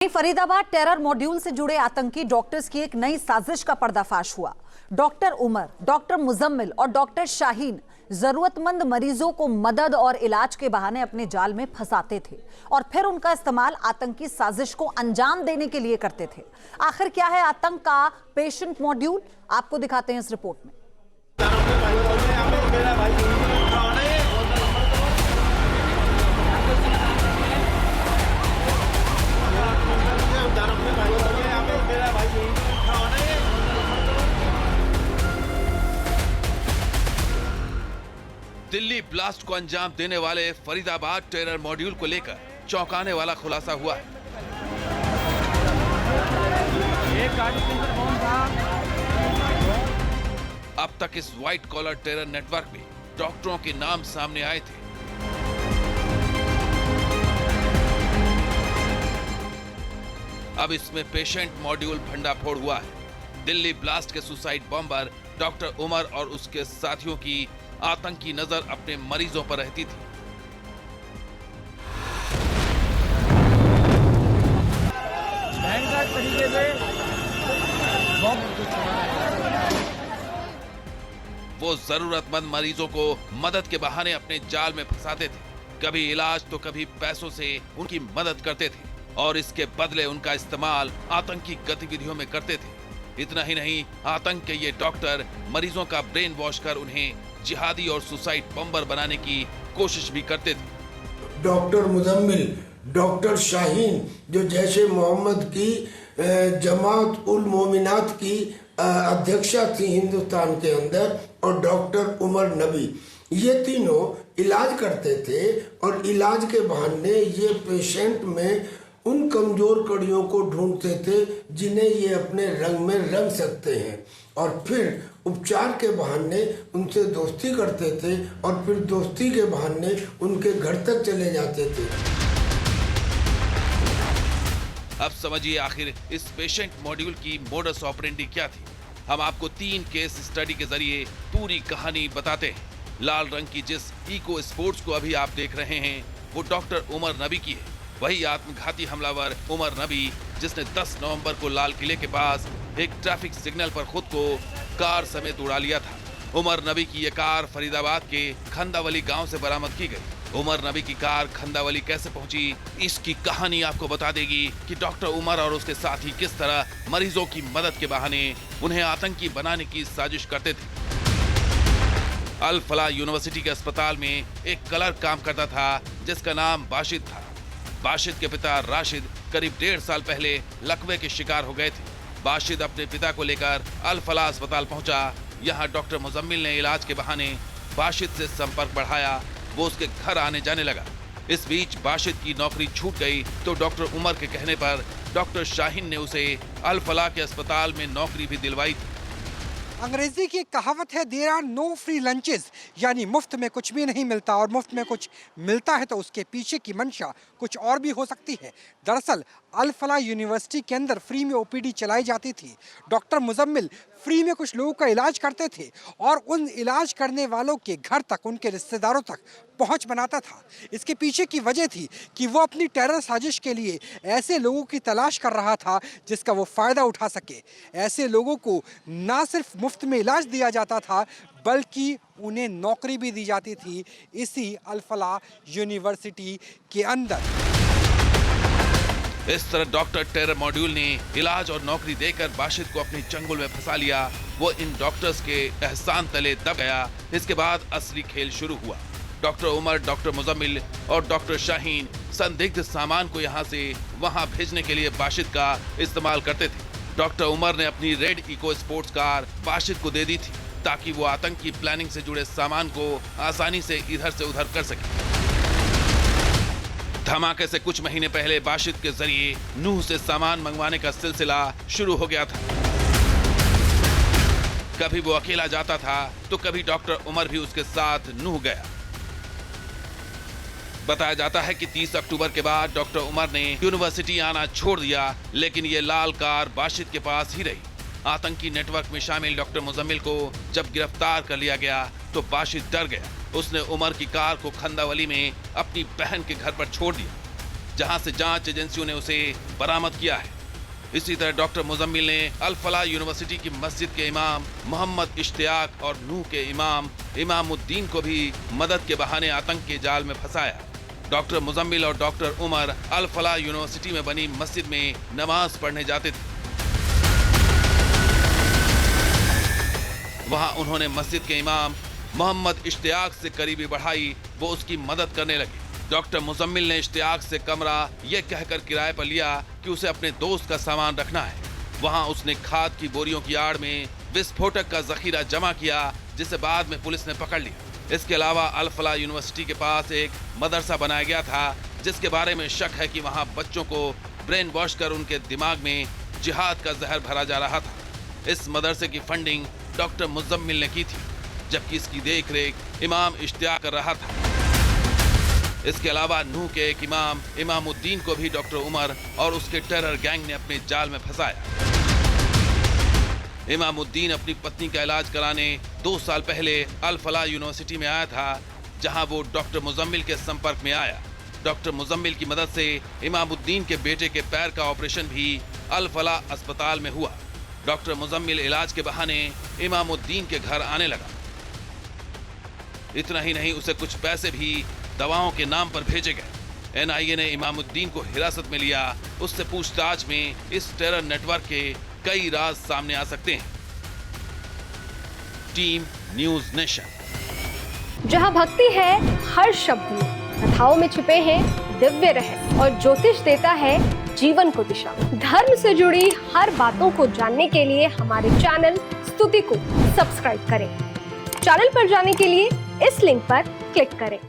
Faridabad terror module से जुड़े आतंकी डॉक्टर्स की एक नई साजिश का पर्दाफाश हुआ। डॉक्टर उमर, डॉक्टर मुजम्मिल और डॉक्टर शाहीन जरूरतमंद मरीजों को मदद और इलाज के बहाने अपने जाल में फंसाते थे और फिर उनका इस्तेमाल आतंकी साजिश को अंजाम देने के लिए करते थे। आखिर क्या है आतंक का पेशेंट मॉड्यूल, आपको दिखाते हैं इस रिपोर्ट में। दिल्ली ब्लास्ट को अंजाम देने वाले फरीदाबाद टेरर मॉड्यूल को लेकर चौंकाने वाला खुलासा हुआ है। अब तक इस व्हाइट कॉलर टेरर नेटवर्क में डॉक्टरों के नाम सामने आए थे। अब इसमें पेशेंट मॉड्यूल भंडाफोड़ हुआ है। दिल्ली ब्लास्ट के सुसाइड बॉम्बर डॉक्टर उमर और उसके साथियों की आतंकी नजर अपने मरीजों पर रहती थी। वो जरूरतमंद मरीजों को मदद के बहाने अपने जाल में फंसाते थे। कभी इलाज तो कभी पैसों से उनकी मदद करते थे और इसके बदले उनका इस्तेमाल आतंकी गतिविधियों में करते थे। इतना ही नहीं, आतंक के ये डॉक्टर मरीजों का ब्रेन वॉश कर उन्हें जिहादी और सुसाइड बम्बर बनाने की कोशिश भी करते थे। डॉक्टर मुजम्मिल, डॉक्टर शाहीन जो जैशे मोहम्मद की जमात उल मोमिनात की अध्यक्षा थी हिंदुस्तान के अंदर, और डॉक्टर उमर नबी, ये तीनों इलाज करते थे और इलाज के बहाने ये पेशेंट में उन कमजोर कड़ियों को ढूंढते थे जिन्हें ये अपने रंग में रंग सकते हैं, और फिर उपचार के बहाने उनसे दोस्ती करते थे और फिर दोस्ती के बहाने उनके घर तक चले जाते थे। अब समझिए आखिर इस पेशेंट मॉड्यूल की मोडस ऑपरेंडी क्या थी। हम आपको 3 केस स्टडी के जरिए पूरी कहानी बताते हैं। लाल रंग की जिस इको स्पोर्ट्स को अभी आप देख रहे हैं वो डॉक्टर उमर नबी की है। वही आत्मघाती हमलावर उमर नबी जिसने 10 नवंबर को लाल किले के पास एक ट्रैफिक सिग्नल पर खुद को कार समेत उड़ा लिया था। उमर नबी की ये कार फरीदाबाद के खंदावली गांव से बरामद की गई। उमर नबी की कार खंदावली कैसे पहुंची, इसकी कहानी आपको बता देगी कि डॉक्टर उमर और उसके साथी किस तरह मरीजों की मदद के बहाने उन्हें आतंकी बनाने की साजिश करते थे। अल फलाह यूनिवर्सिटी के अस्पताल में एक क्लर्क काम करता था जिसका नाम बाशिद था। बाशिद के पिता राशिद करीब 1.5 साल पहले लकवे के शिकार हो गए थे। बाशिद अपने पिता को लेकर अल फलाह अस्पताल पहुंचा। यहां डॉक्टर मुजम्मिल ने इलाज के बहाने बाशिद से संपर्क बढ़ाया। वो उसके घर आने जाने लगा। इस बीच बाशिद की नौकरी छूट गई तो डॉक्टर उमर के कहने पर डॉक्टर शाहीन ने उसे अल फलाह के अस्पताल में नौकरी भी दिलवाई थी। अंग्रेजी की कहावत है there are no free lunches, यानी मुफ्त में कुछ भी नहीं मिलता, और मुफ्त में कुछ मिलता है तो उसके पीछे की मंशा कुछ और भी हो सकती है। दरअसल अल फलाह यूनिवर्सिटी के अंदर फ्री में ओपीडी चलाई जाती थी। डॉक्टर मुजम्मिल फ्री में कुछ लोगों का इलाज करते थे और उन इलाज करने वालों के घर तक, उनके रिश्तेदारों तक पहुंच बनाता था। इसके पीछे की वजह थी कि वो अपनी टेरर साजिश के लिए ऐसे लोगों की तलाश कर रहा था जिसका वो फ़ायदा उठा सके। ऐसे लोगों को ना सिर्फ मुफ्त में इलाज दिया जाता था बल्कि उन्हें नौकरी भी दी जाती थी इसी अल फलाह यूनिवर्सिटी के अंदर। इस तरह डॉक्टर टेरर मॉड्यूल ने इलाज और नौकरी देकर बाशिद को अपने चंगुल में फंसा लिया। वो इन डॉक्टर्स के एहसान तले दब गया। इसके बाद असली खेल शुरू हुआ। डॉक्टर उमर, डॉक्टर मुजम्मिल और डॉक्टर शाहीन संदिग्ध सामान को यहाँ से वहाँ भेजने के लिए बाशिद का इस्तेमाल करते थे। डॉक्टर उमर ने अपनी red eco sports car Bashid को दे दी थी ताकि वो आतंकी प्लानिंग से जुड़े सामान को आसानी से इधर से उधर कर सके। धमाके से कुछ महीने पहले बाशिद के जरिए नूह से सामान मंगवाने का सिलसिला शुरू हो गया था। कभी वो अकेला जाता था तो कभी डॉक्टर उमर भी उसके साथ नूह गया। बताया जाता है कि 30 अक्टूबर के बाद डॉक्टर उमर ने यूनिवर्सिटी आना छोड़ दिया, लेकिन ये लाल कार बाशिद के पास ही रही। आतंकी नेटवर्क में शामिल डॉक्टर मुजम्मिल को जब गिरफ्तार कर लिया गया तो बाशिद डर गया। उसने उमर की कार को खंदावली में अपनी बहन के घर पर छोड़ दिया। जहां से जांच एजेंसियों ने उसे बरामद किया है। इसी तरह डॉक्टर मुजम्मिल ने अल फलाह यूनिवर्सिटी की मस्जिद के इमाम मोहम्मद इश्तियाक और नूह के इमाम इमामुद्दीन को भी मदद के बहाने आतंक के जाल में फंसाया। डॉक्टर मुजम्मिल और डॉक्टर उमर अल फलाह यूनिवर्सिटी में बनी मस्जिद में नमाज पढ़ने जाते थे। वहां उन्होंने मस्जिद के इमाम मोहम्मद इश्तियाक से करीबी बढ़ाई, वो उसकी मदद करने लगे। डॉक्टर मुजम्मिल ने इश्तियाक से कमरा यह कहकर किराए पर लिया कि उसे अपने दोस्त का सामान रखना है। वहां उसने खाद की बोरियों की आड़ में विस्फोटक का जखीरा जमा किया, जिसे बाद में पुलिस ने पकड़ लिया। इसके अलावा अल फलाह यूनिवर्सिटी के पास एक मदरसा बनाया गया था, जिसके बारे में शक है कि वहां बच्चों को ब्रेन वॉश कर उनके दिमाग में जिहाद का जहर भरा जा रहा था। इस मदरसे की फंडिंग डॉक्टर मुजम्मिल ने की थी, जबकि इसकी देखरेख इमाम इश्तियाक कर रहा था। इसके अलावा नूह के एक इमाम इमामुद्दीन को भी डॉक्टर उमर और उसके टेरर गैंग ने अपने जाल में फंसाया। इमामुद्दीन अपनी पत्नी का इलाज कराने 2 साल पहले अल फलाह यूनिवर्सिटी में आया था, जहां वो डॉक्टर मुजम्मिल के संपर्क में आया। डॉक्टर मुजम्मिल की मदद से इमामुद्दीन के बेटे के पैर का ऑपरेशन भी अल फलाह अस्पताल में हुआ। डॉक्टर मुजम्मिल इलाज के बहाने इमामुद्दीन के घर आने लगा। इतना ही नहीं, उसे कुछ पैसे भी दवाओं के नाम पर भेजे गए। एनआईए ने इमामुद्दीन को हिरासत में लिया। उससे पूछताछ में इस टेरर नेटवर्क के कई राज सामने आ सकते हैं। Team news nation. जहां भक्ति है हर शब्द में, कथाओं में छिपे हैं दिव्य रहस्य और ज्योतिष देता है जीवन को दिशा। धर्म से जुड़ी हर बातों को जानने के लिए हमारे चैनल स्तुति को सब्सक्राइब करें। चैनल पर जाने के लिए इस लिंक पर क्लिक करें।